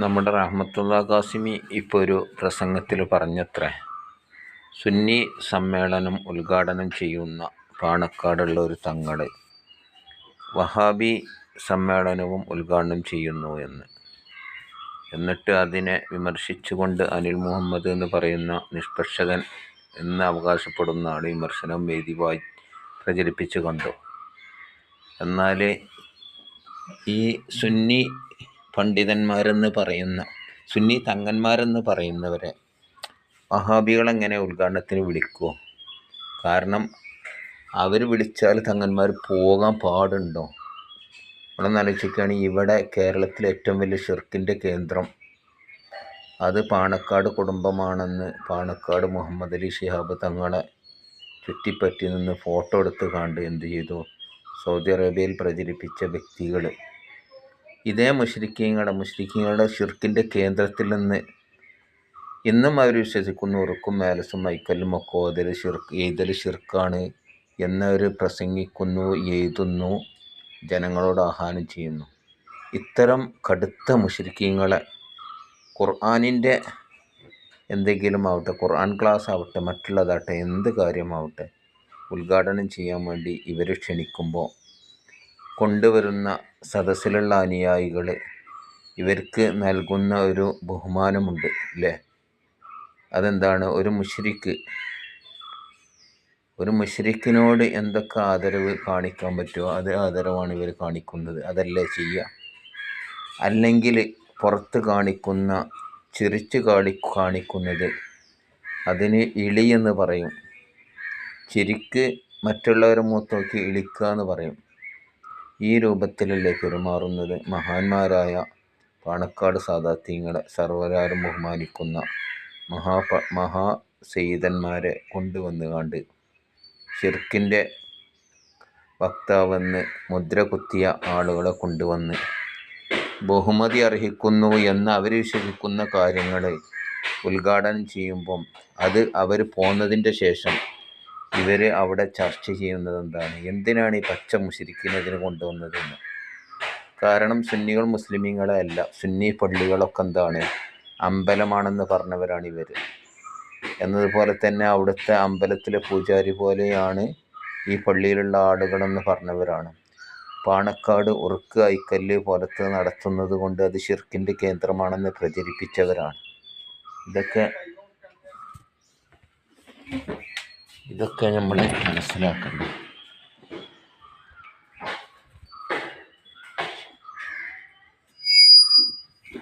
നമ്മുടെ റഹ്മത്തുള്ള ഖാസിമി ഇപ്പോൾ ഒരു പ്രസംഗത്തിൽ പറഞ്ഞത്രേ, സുന്നി സമ്മേളനം ഉദ്ഘാടനം ചെയ്യുന്ന പാണക്കാടുള്ള ഒരു തങ്ങൾ വഹാബി സമ്മേളനവും ഉദ്ഘാടനം ചെയ്യുന്നു എന്നിട്ട് അതിനെ വിമർശിച്ചുകൊണ്ട് അനിൽ മുഹമ്മദ് എന്ന് പറയുന്ന നിഷ്പക്ഷകൻ എന്ന് അവകാശപ്പെടുന്ന ആൾ വിമർശനം വേദിയായി പ്രചരിപ്പിച്ചു കണ്ടു. എന്നാൽ ഈ സുന്നി പണ്ഡിതന്മാരെന്ന് പറയുന്ന സുന്നി തങ്ങന്മാരെന്ന് പറയുന്നവരെ വഹാബികളെങ്ങനെ ഉദ്ഘാടനത്തിന് വിളിക്കുമോ? കാരണം അവർ വിളിച്ചാൽ തങ്ങന്മാർ പോകാൻ പാടുണ്ടോ? ഇവിടെ ആലോചിക്കുകയാണെങ്കിൽ ഇവിടെ കേരളത്തിലെ ഏറ്റവും വലിയ ഷിർക്കിൻ്റെ കേന്ദ്രം അത് പാണക്കാട് കുടുംബമാണെന്ന് പാണക്കാട് മുഹമ്മദ് അലി ശിഹാബ് തങ്ങളെ ചുറ്റിപ്പറ്റി നിന്ന് ഫോട്ടോ എടുത്ത് കണ്ട് എന്ത് ചെയ്തു? സൗദി അറേബ്യയിൽ പ്രചരിപ്പിച്ച വ്യക്തികൾ ഇതേ മുശ്രിക്കീങ്ങളുടെ ഷിർക്കിൻ്റെ കേന്ദ്രത്തിൽ നിന്ന് ഇന്നും അവർ വിശ്വസിക്കുന്നു ഉറുക്കും മേലസും മൈക്കല്ലും ഒക്കെ എഴുതൽ ഷിർക്കാണ് എന്നവർ പ്രസംഗിക്കുന്നു, എഴുതുന്നു, ജനങ്ങളോട് ആഹ്വാനം ചെയ്യുന്നു. ഇത്തരം കടുത്ത മുശ്രിക്കീങ്ങളെ ഖുർആനിൻ്റെ എന്തെങ്കിലും ആവട്ടെ, ഖുർആൻ ക്ലാസ് ആവട്ടെ, മറ്റുള്ളതാവട്ടെ, എന്ത് കാര്യമാവട്ടെ, ഉദ്ഘാടനം ചെയ്യാൻ വേണ്ടി ഇവർ ക്ഷണിക്കുമ്പോൾ കൊണ്ടുവരുന്ന സദസ്സിലുള്ള അനുയായികൾ ഇവർക്ക് നൽകുന്ന ഒരു ബഹുമാനമുണ്ട് അല്ലേ? അതെന്താണ്? ഒരു മുശ്രിക്കിനോട് എന്തൊക്കെ ആദരവ് കാണിക്കാൻ പറ്റുമോ അത് ആദരവാണ് ഇവർ കാണിക്കുന്നത്. അതല്ലേ ചെയ്യുക? അല്ലെങ്കിൽ പുറത്ത് കാണിക്കുന്ന ചിരിച്ച് കാണിക്കുന്നത് അതിന് ഇളി എന്ന് പറയും. ചിരിക്ക് മറ്റുള്ളവരെ മുഖത്ത് നോക്കി ഇളിക്കുക എന്ന് പറയും. ഈ രൂപത്തിലല്ലേ പെരുമാറുന്നത് മഹാന്മാരായ പാണക്കാട് സാദാത്യങ്ങളെ സർവ്വരാരും ബഹുമാനിക്കുന്ന മഹാസെയ്തന്മാരെ കൊണ്ടുവന്നുകൊണ്ട് ഷിർക്കിൻ്റെ വക്താവെന്ന് മുദ്ര കുത്തിയ ആളുകളെ കൊണ്ടുവന്ന് ബഹുമതി അർഹിക്കുന്നു എന്ന് അവർ വിശ്വസിക്കുന്ന കാര്യങ്ങൾ ഉദ്ഘാടനം ചെയ്യുമ്പം അത് അവർ പോന്നതിൻ്റെ ശേഷം ഇവർ അവിടെ ചർച്ച ചെയ്യുന്നത് എന്താണ്? എന്തിനാണ് ഈ പച്ച മുശ്രിക്കിനെതിരെ കൊണ്ടുവന്നതെന്ന്. കാരണം സുന്നികൾ മുസ്ലിമീങ്ങളെ അല്ല, സുന്നി പള്ളികളൊക്കെ എന്താണ്? അമ്പലമാണെന്ന് പറഞ്ഞവരാണ് ഇവർ. എന്നതുപോലെ തന്നെ അവിടുത്തെ അമ്പലത്തിലെ പൂജാരി പോലെയാണ് ഈ പള്ളിയിലുള്ള ആളുകളെന്ന് പറഞ്ഞവരാണ്. പാണക്കാട് ഉറുക്ക് ഐക്കല്ല് പോലത്തെ നടത്തുന്നത് കൊണ്ട് അത് ഷിർക്കിൻ്റെ കേന്ദ്രമാണെന്ന് പ്രചരിപ്പിച്ചവരാണ്. ഇതൊക്കെ നമ്മൾ മനസ്സിലാക്കണം.